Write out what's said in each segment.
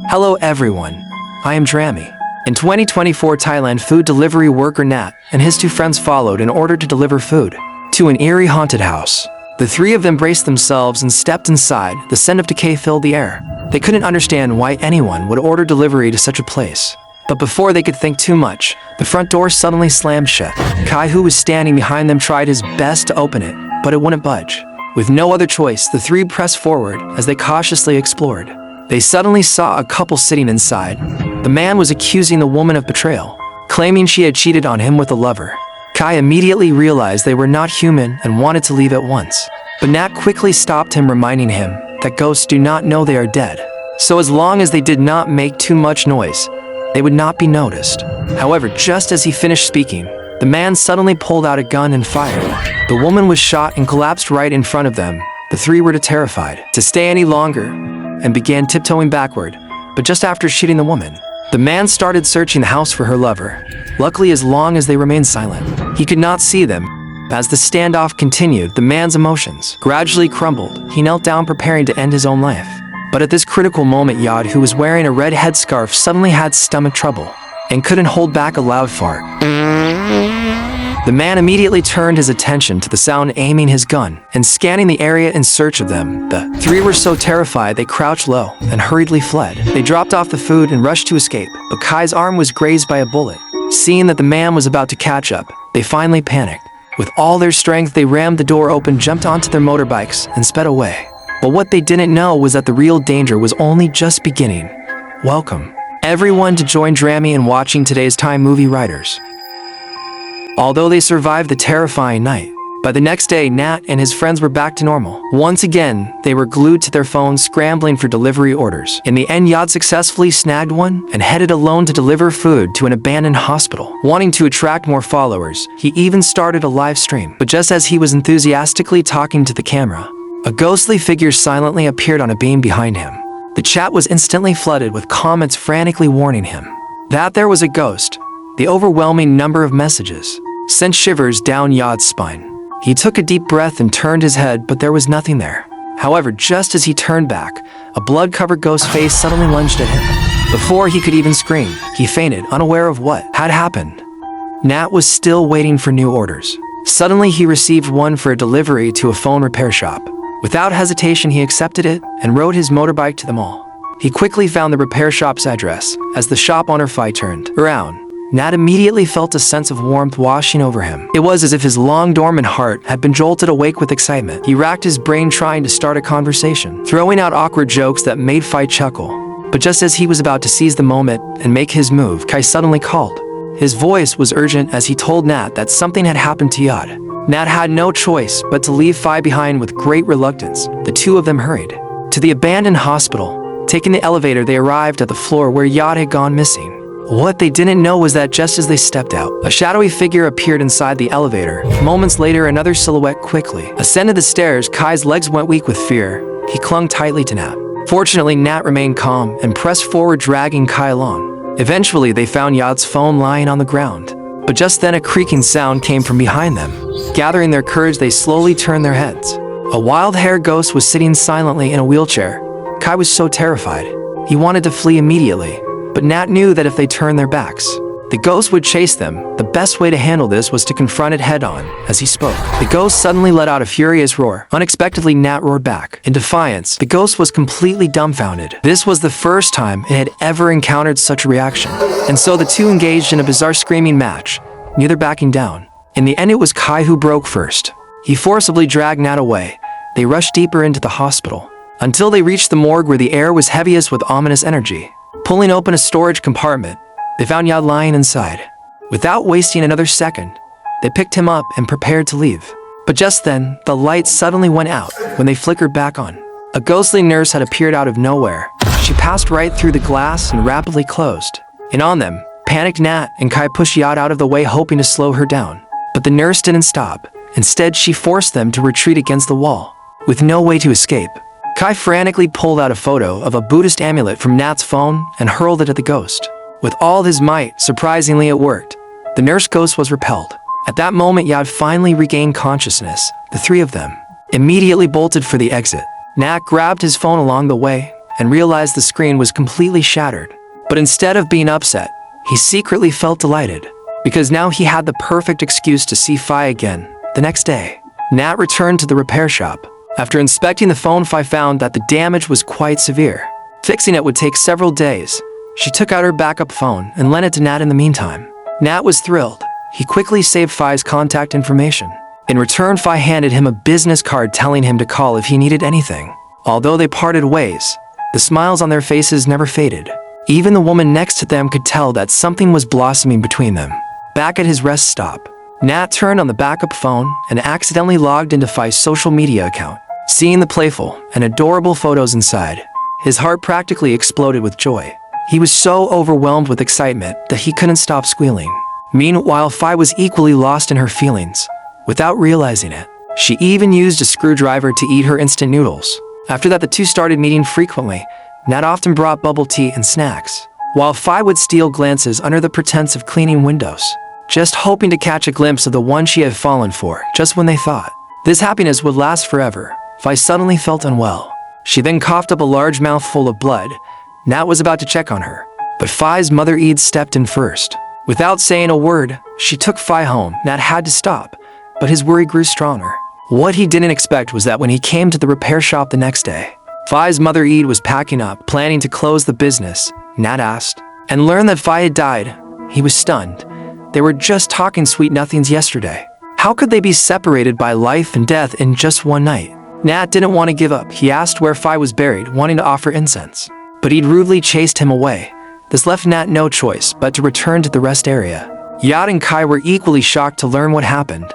Hello everyone, I am Drami. In 2024 Thailand, food delivery worker Nat and his two friends followed in order to deliver food to an eerie haunted house. The three of them braced themselves and stepped inside. The scent of decay filled the air. They couldn't understand why anyone would order delivery to such a place. But before they could think too much, the front door suddenly slammed shut. Kai, who was standing behind them, tried his best to open it, but it wouldn't budge. With no other choice, the three pressed forward as they cautiously explored. They suddenly saw a couple sitting inside. The man was accusing the woman of betrayal, claiming she had cheated on him with a lover. Kai immediately realized they were not human and wanted to leave at once. But Nat quickly stopped him, reminding him that ghosts do not know they are dead. So as long as they did not make too much noise, they would not be noticed. However, just as he finished speaking, the man suddenly pulled out a gun and fired. The woman was shot and collapsed right in front of them. The three were too terrified to stay any longer and began tiptoeing backward. But just after shooting the woman, the man started searching the house for her lover. Luckily, as long as they remained silent, he could not see them. As the standoff continued, the man's emotions gradually crumbled. He knelt down, preparing to end his own life. But at this critical moment, Yad, who was wearing a red headscarf, suddenly had stomach trouble and couldn't hold back a loud fart. The man immediately turned his attention to the sound, aiming his gun and scanning the area in search of them. The three were so terrified they crouched low and hurriedly fled. They dropped off the food and rushed to escape, but Kai's arm was grazed by a bullet. Seeing that the man was about to catch up, they finally panicked. With all their strength, they rammed the door open, jumped onto their motorbikes, and sped away. But what they didn't know was that the real danger was only just beginning. Welcome, everyone, to join Drami in watching today's Thai movie Writers. Although they survived the terrifying night, by the next day, Nat and his friends were back to normal. Once again, they were glued to their phones, scrambling for delivery orders. In the end, Yad successfully snagged one and headed alone to deliver food to an abandoned hospital. Wanting to attract more followers, he even started a live stream. But just as he was enthusiastically talking to the camera, a ghostly figure silently appeared on a beam behind him. The chat was instantly flooded with comments frantically warning him that there was a ghost. The overwhelming number of messages sent shivers down Yad's spine. He took a deep breath and turned his head, but there was nothing there. However, just as he turned back, a blood-covered ghost face suddenly lunged at him. Before he could even scream, he fainted, unaware of what had happened. Nat was still waiting for new orders. Suddenly, he received one for a delivery to a phone repair shop. Without hesitation, he accepted it and rode his motorbike to the mall. He quickly found the repair shop's address. As the shop owner turned around, Nat immediately felt a sense of warmth washing over him. It was as if his long-dormant heart had been jolted awake with excitement. He racked his brain trying to start a conversation, throwing out awkward jokes that made Phi chuckle. But just as he was about to seize the moment and make his move, Kai suddenly called. His voice was urgent as he told Nat that something had happened to Yad. Nat had no choice but to leave Phi behind. With great reluctance, the two of them hurried to the abandoned hospital. Taking the elevator, they arrived at the floor where Yad had gone missing. What they didn't know was that just as they stepped out, a shadowy figure appeared inside the elevator. Moments later, another silhouette quickly ascended the stairs. Kai's legs went weak with fear. He clung tightly to Nat. Fortunately, Nat remained calm and pressed forward, dragging Kai along. Eventually, they found Yad's phone lying on the ground. But just then, a creaking sound came from behind them. Gathering their courage, they slowly turned their heads. A wild-haired ghost was sitting silently in a wheelchair. Kai was so terrified, he wanted to flee immediately. But Nat knew that if they turned their backs, the ghost would chase them. The best way to handle this was to confront it head-on. As he spoke, the ghost suddenly let out a furious roar. Unexpectedly, Nat roared back. In defiance, the ghost was completely dumbfounded. This was the first time it had ever encountered such a reaction. And so the two engaged in a bizarre screaming match, neither backing down. In the end, it was Kai who broke first. He forcibly dragged Nat away. They rushed deeper into the hospital, until they reached the morgue, where the air was heaviest with ominous energy. Pulling open a storage compartment, they found Yad lying inside. Without wasting another second, they picked him up and prepared to leave. But just then, the lights suddenly went out when they flickered back on. A ghostly nurse had appeared out of nowhere. She passed right through the glass and rapidly closed. And on them, panicked Nat and Kai pushed Yad out of the way, hoping to slow her down. But the nurse didn't stop. Instead, she forced them to retreat against the wall, with no way to escape. Kai frantically pulled out a photo of a Buddhist amulet from Nat's phone and hurled it at the ghost. With all his might, surprisingly it worked. The nurse ghost was repelled. At that moment, Yad finally regained consciousness. The three of them immediately bolted for the exit. Nat grabbed his phone along the way and realized the screen was completely shattered. But instead of being upset, he secretly felt delighted, because now he had the perfect excuse to see Phi again. The next day, Nat returned to the repair shop. After inspecting the phone, Phi found that the damage was quite severe. Fixing it would take several days. She took out her backup phone and lent it to Nat in the meantime. Nat was thrilled. He quickly saved Phi's contact information. In return, Phi handed him a business card telling him to call if he needed anything. Although they parted ways, the smiles on their faces never faded. Even the woman next to them could tell that something was blossoming between them. Back at his rest stop, Nat turned on the backup phone and accidentally logged into Phi's social media account. Seeing the playful and adorable photos inside, his heart practically exploded with joy. He was so overwhelmed with excitement that he couldn't stop squealing. Meanwhile, Phi was equally lost in her feelings. Without realizing it, she even used a screwdriver to eat her instant noodles. After that, the two started meeting frequently. Nat often brought bubble tea and snacks, while Phi would steal glances under the pretense of cleaning windows, just hoping to catch a glimpse of the one she had fallen for. Just when they thought this happiness would last forever, Phi suddenly felt unwell. She then coughed up a large mouthful of blood. Nat was about to check on her, but Phi's mother Eid stepped in first. Without saying a word, she took Phi home. Nat had to stop, but his worry grew stronger. What he didn't expect was that when he came to the repair shop the next day, Phi's mother Eid was packing up, planning to close the business. Nat asked, and learned that Phi had died. He was stunned. They were just talking sweet nothings yesterday. How could they be separated by life and death in just one night? Nat didn't want to give up. He asked where Phi was buried, wanting to offer incense, but Eid rudely chased him away. This left Nat no choice but to return to the rest area. Yad and Kai were equally shocked to learn what happened.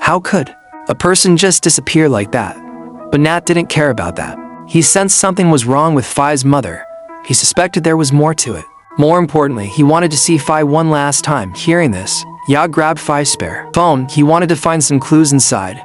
How could a person just disappear like that? But Nat didn't care about that. He sensed something was wrong with Phi's mother. He suspected there was more to it. More importantly, he wanted to see Phi one last time. Hearing this, Yad grabbed Phi's spare phone. He wanted to find some clues inside,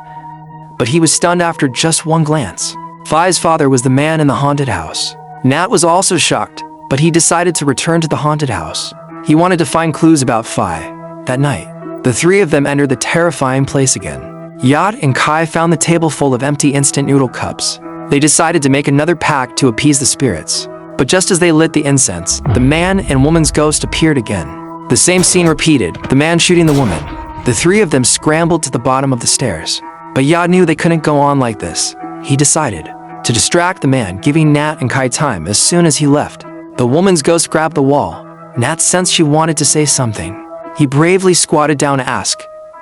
but he was stunned after just one glance. Phi's father was the man in the haunted house. Nat was also shocked, but he decided to return to the haunted house. He wanted to find clues about Phi. That night, the three of them entered the terrifying place again. Yad and Kai found the table full of empty instant noodle cups. They decided to make another pact to appease the spirits. But just as they lit the incense, the man and woman's ghost appeared again. The same scene repeated, the man shooting the woman. The three of them scrambled to the bottom of the stairs. But Yad knew they couldn't go on like this. He decided to distract the man, giving Nat and Kai time. As soon as he left, the woman's ghost grabbed the wall. Nat sensed she wanted to say something. He bravely squatted down to ask.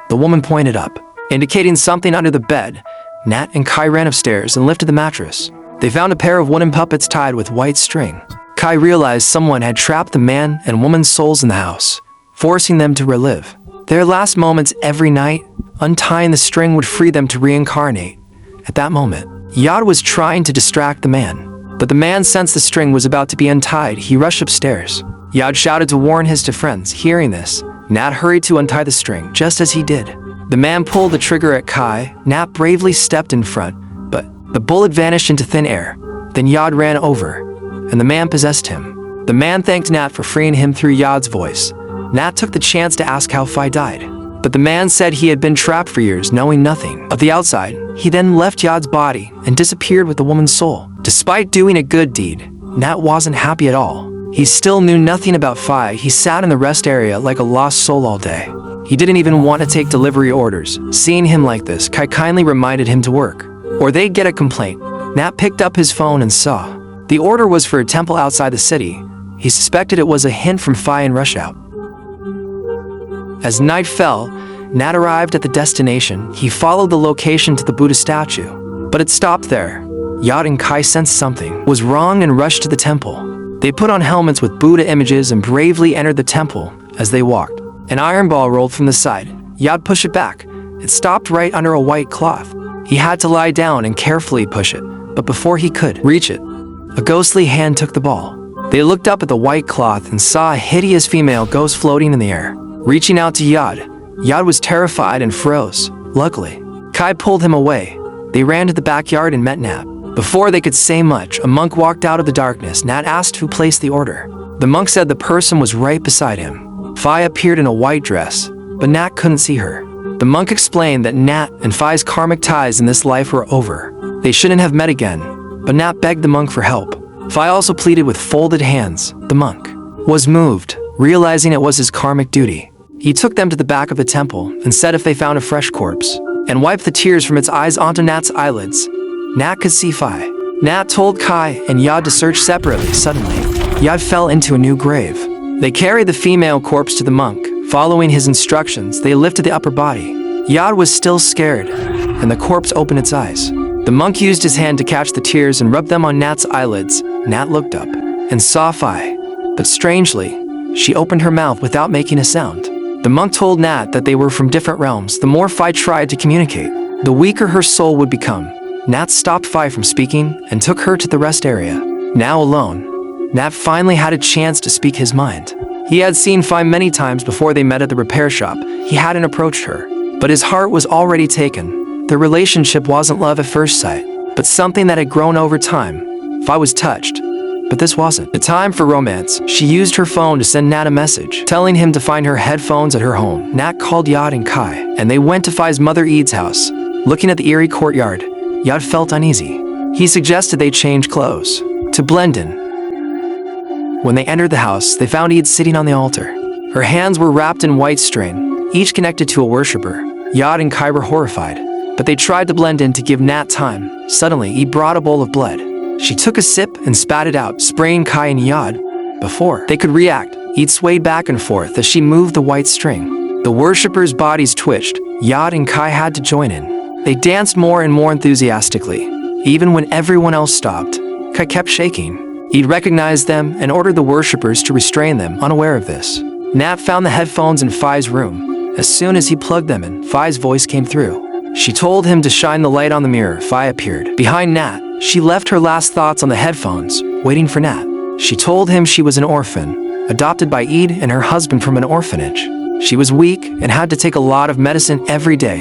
The woman pointed up, indicating something under the bed. Nat and Kai ran upstairs and lifted the mattress. They found a pair of wooden puppets tied with white string. Kai realized someone had trapped the man and woman's souls in the house, forcing them to relive their last moments every night. Untying the string would free them to reincarnate. At that moment, Yad was trying to distract the man, but the man sensed the string was about to be untied. He rushed upstairs. Yad shouted to warn his two friends. Hearing this, Nat hurried to untie the string. Just as he did, the man pulled the trigger at Kai. Nat bravely stepped in front, but the bullet vanished into thin air. Then Yad ran over, and the man possessed him. The man thanked Nat for freeing him through Yad's voice. Nat took the chance to ask how Phi died, but the man said he had been trapped for years, knowing nothing of the outside. He then left Yad's body and disappeared with the woman's soul. Despite doing a good deed, Nat wasn't happy at all. He still knew nothing about Phi. He sat in the rest area like a lost soul all day. He didn't even want to take delivery orders. Seeing him like this, Kai kindly reminded him to work, or they'd get a complaint. Nat picked up his phone and saw the order was for a temple outside the city. He suspected it was a hint from Phi and rushed out. As night fell, Nat arrived at the destination. He followed the location to the Buddha statue, but it stopped there. Yad and Kai sensed something was wrong and rushed to the temple. They put on helmets with Buddha images and bravely entered the temple. As they walked, an iron ball rolled from the side. Yad pushed it back. It stopped right under a white cloth. He had to lie down and carefully push it, but before he could reach it, a ghostly hand took the ball. They looked up at the white cloth and saw a hideous female ghost floating in the air. Reaching out to Yad, Yad was terrified and froze. Luckily, Kai pulled him away. They ran to the backyard and met Nat. Before they could say much, a monk walked out of the darkness. Nat asked who placed the order. The monk said the person was right beside him. Phi appeared in a white dress, but Nat couldn't see her. The monk explained that Nat and Phi's karmic ties in this life were over. They shouldn't have met again, but Nat begged the monk for help. Phi also pleaded with folded hands. The monk was moved, realizing it was his karmic duty. He took them to the back of the temple and said if they found a fresh corpse, and wiped the tears from its eyes onto Nat's eyelids, Nat could see Phi. Nat told Kai and Yod to search separately. Suddenly, Yod fell into a new grave. They carried the female corpse to the monk. Following his instructions, they lifted the upper body. Yod was still scared, and the corpse opened its eyes. The monk used his hand to catch the tears and rub them on Nat's eyelids. Nat looked up and saw Phi, but strangely, she opened her mouth without making a sound. The monk told Nat that they were from different realms. The more Phi tried to communicate, the weaker her soul would become. Nat stopped Phi from speaking and took her to the rest area. Now alone, Nat finally had a chance to speak his mind. He had seen Phi many times before they met at the repair shop. He hadn't approached her, but his heart was already taken. Their relationship wasn't love at first sight, but something that had grown over time. Phi was touched, but this wasn't the time for romance. She used her phone to send Nat a message, telling him to find her headphones at her home. Nat called Yod and Kai, and they went to Phi's mother Eid's house. Looking at the eerie courtyard, Yod felt uneasy. He suggested they change clothes to blend in. When they entered the house, they found Eid sitting on the altar. Her hands were wrapped in white string, each connected to a worshiper. Yod and Kai were horrified, but they tried to blend in to give Nat time. Suddenly, Eid brought a bowl of blood. She took a sip and spat it out, spraying Kai and Yod. Before they could react, Eid swayed back and forth as she moved the white string. The worshippers' bodies twitched. Yod and Kai had to join in. They danced more and more enthusiastically. Even when everyone else stopped, Kai kept shaking. Eid recognized them and ordered the worshippers to restrain them, unaware of this. Nat found the headphones in Phi's room. As soon as he plugged them in, Phi's voice came through. She told him to shine the light on the mirror. Phi appeared behind Nat. She left her last thoughts on the headphones, waiting for Nat. She told him she was an orphan, adopted by Eid and her husband from an orphanage. She was weak and had to take a lot of medicine every day.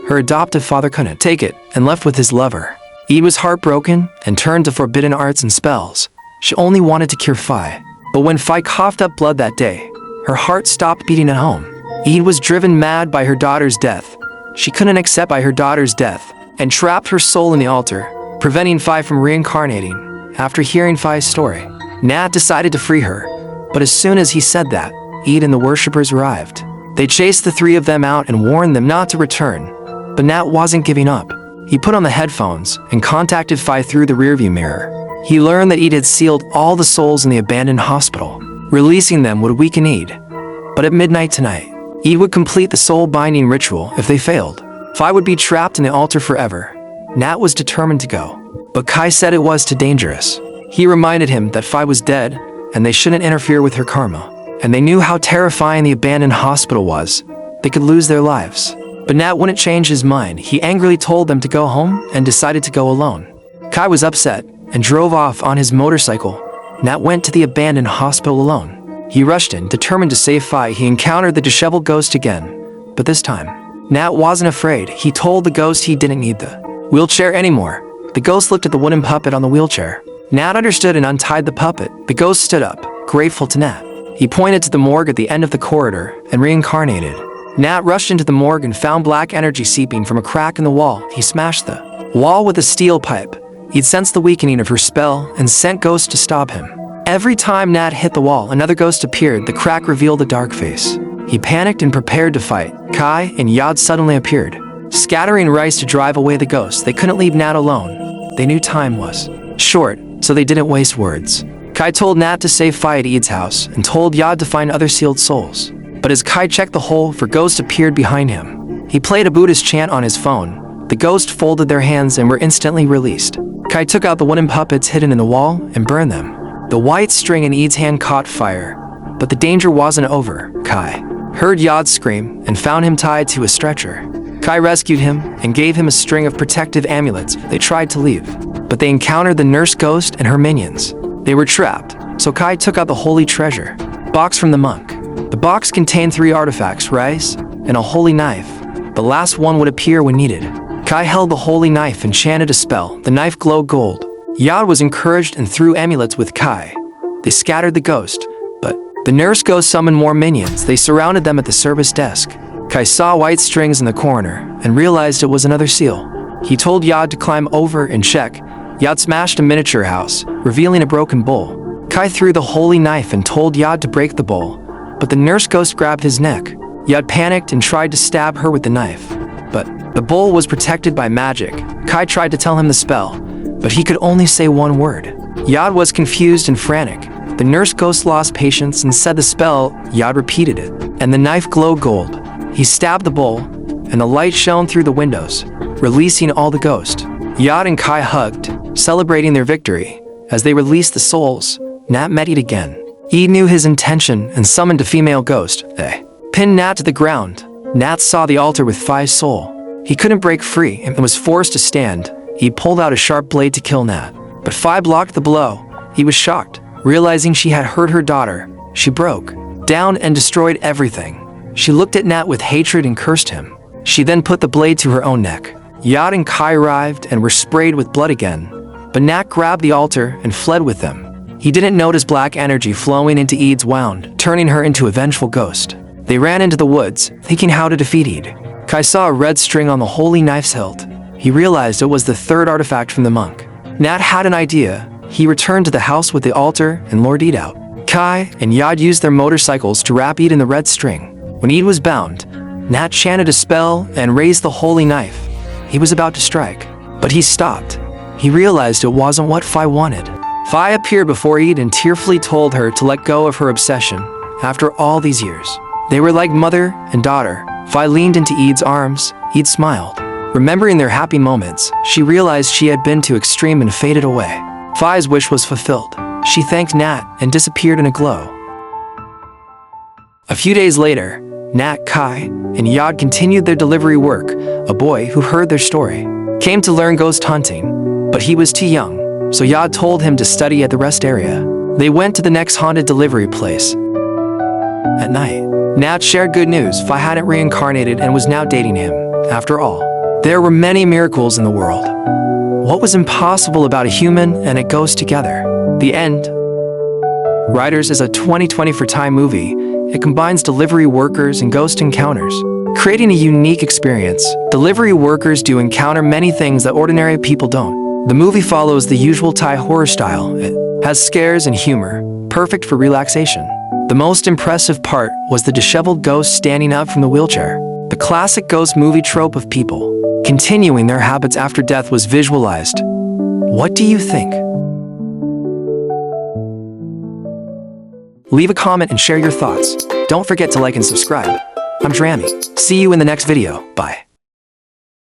Her adoptive father couldn't take it and left with his lover. Eid was heartbroken and turned to forbidden arts and spells. She only wanted to cure Phi. But when Phi coughed up blood that day, her heart stopped beating at home. Eid was driven mad by her daughter's death. She couldn't accept by her daughter's death and trapped her soul in the altar, preventing Phi from reincarnating. After hearing Phi's story, Nat decided to free her, but as soon as he said that, Eid and the worshippers arrived. They chased the three of them out and warned them not to return, but Nat wasn't giving up. He put on the headphones and contacted Phi through the rearview mirror. He learned that Eid had sealed all the souls in the abandoned hospital. Releasing them would weaken Eid, but at midnight tonight, Eid would complete the soul-binding ritual. If they failed, Phi would be trapped in the altar forever. Nat was determined to go, but Kai said it was too dangerous. He reminded him that Phi was dead, and they shouldn't interfere with her karma. And they knew how terrifying the abandoned hospital was. They could lose their lives. But Nat wouldn't change his mind. He angrily told them to go home and decided to go alone. Kai was upset and drove off on his motorcycle. Nat went to the abandoned hospital alone. He rushed in, determined to save Phi. He encountered the disheveled ghost again, but this time, Nat wasn't afraid. He told the ghost he didn't need the wheelchair anymore. The ghost looked at the wooden puppet on the wheelchair. Nat understood and untied the puppet. The ghost stood up, grateful to Nat. He pointed to the morgue at the end of the corridor and reincarnated. Nat rushed into the morgue and found black energy seeping from a crack in the wall. He smashed the wall with a steel pipe. He'd sensed the weakening of her spell and sent ghosts to stop him. Every time Nat hit the wall, another ghost appeared. The crack revealed a dark face. He panicked and prepared to fight. Kai and Yod suddenly appeared, scattering rice to drive away the ghosts. They couldn't leave Nat alone. They knew time was short, so they didn't waste words. Kai told Nat to save Phi at Eid's house and told Yod to find other sealed souls. But as Kai checked the hole, the ghost appeared behind him. He played a Buddhist chant on his phone. The ghost folded their hands and were instantly released. Kai took out the wooden puppets hidden in the wall and burned them. The white string in Eid's hand caught fire, but the danger wasn't over. Kai heard Yod scream and found him tied to a stretcher. Kai rescued him and gave him a string of protective amulets. They tried to leave, but they encountered the nurse ghost and her minions. They were trapped, so Kai took out the holy treasure box from the monk. The box contained 3 artifacts, rice, and a holy knife. The last one would appear when needed. Kai held the holy knife and chanted a spell. The knife glowed gold. Yod was encouraged and threw amulets with Kai. They scattered the ghost, but the nurse ghost summoned more minions. They surrounded them at the service desk. Kai saw white strings in the corner and realized it was another seal. He told Yod to climb over and check. Yad smashed a miniature house, revealing a broken bowl. Kai threw the holy knife and told Yad to break the bowl, but the nurse ghost grabbed his neck. Yad panicked and tried to stab her with the knife, but the bowl was protected by magic. Kai tried to tell him the spell, but he could only say one word. Yad was confused and frantic. The nurse ghost lost patience and said the spell. Yad repeated it, and the knife glowed gold. He stabbed the bowl, and the light shone through the windows, releasing all the ghosts. Yad and Kai hugged, celebrating their victory. As they released the souls, Nat met Eid again. Eid knew his intention and summoned a female ghost. They pinned Nat to the ground. Nat saw the altar with Phi's soul. He couldn't break free and was forced to stand. He pulled out a sharp blade to kill Nat, but Phi blocked the blow. He was shocked, realizing she had hurt her daughter. She broke down and destroyed everything. She looked at Nat with hatred and cursed him. She then put the blade to her own neck. Yad and Kai arrived and were sprayed with blood again, but Nat grabbed the altar and fled with them. He didn't notice black energy flowing into Eid's wound, turning her into a vengeful ghost. They ran into the woods, thinking how to defeat Eid. Kai saw a red string on the holy knife's hilt. He realized it was the third artifact from the monk. Nat had an idea. He returned to the house with the altar and lured Eid out. Kai and Yad used their motorcycles to wrap Eid in the red string. When Eid was bound, Nat chanted a spell and raised the holy knife. He was about to strike, but he stopped. He realized it wasn't what Phi wanted. Phi appeared before Eid and tearfully told her to let go of her obsession. After all these years, they were like mother and daughter. Phi leaned into Eid's arms. Eid smiled. Remembering their happy moments, she realized she had been too extreme and faded away. Phi's wish was fulfilled. She thanked Nat and disappeared in a glow. A few days later, Nat, Kai, and Yad continued their delivery work. A boy who heard their story came to learn ghost hunting, but he was too young, so Yad told him to study at the rest area. They went to the next haunted delivery place. At night, Nat shared good news. Phi hadn't reincarnated and was now dating him. After all, there were many miracles in the world. What was impossible about a human and a ghost together? The End. Riders is a 2024 Thai movie. It combines delivery workers and ghost encounters, creating a unique experience. Delivery workers do encounter many things that ordinary people don't. The movie follows the usual Thai horror style. It has scares and humor, perfect for relaxation. The most impressive part was the disheveled ghost standing up from the wheelchair. The classic ghost movie trope of people continuing their habits after death was visualized. What do you think? Leave a comment and share your thoughts. Don't forget to like and subscribe. I'm Drami. See you in the next video. Bye.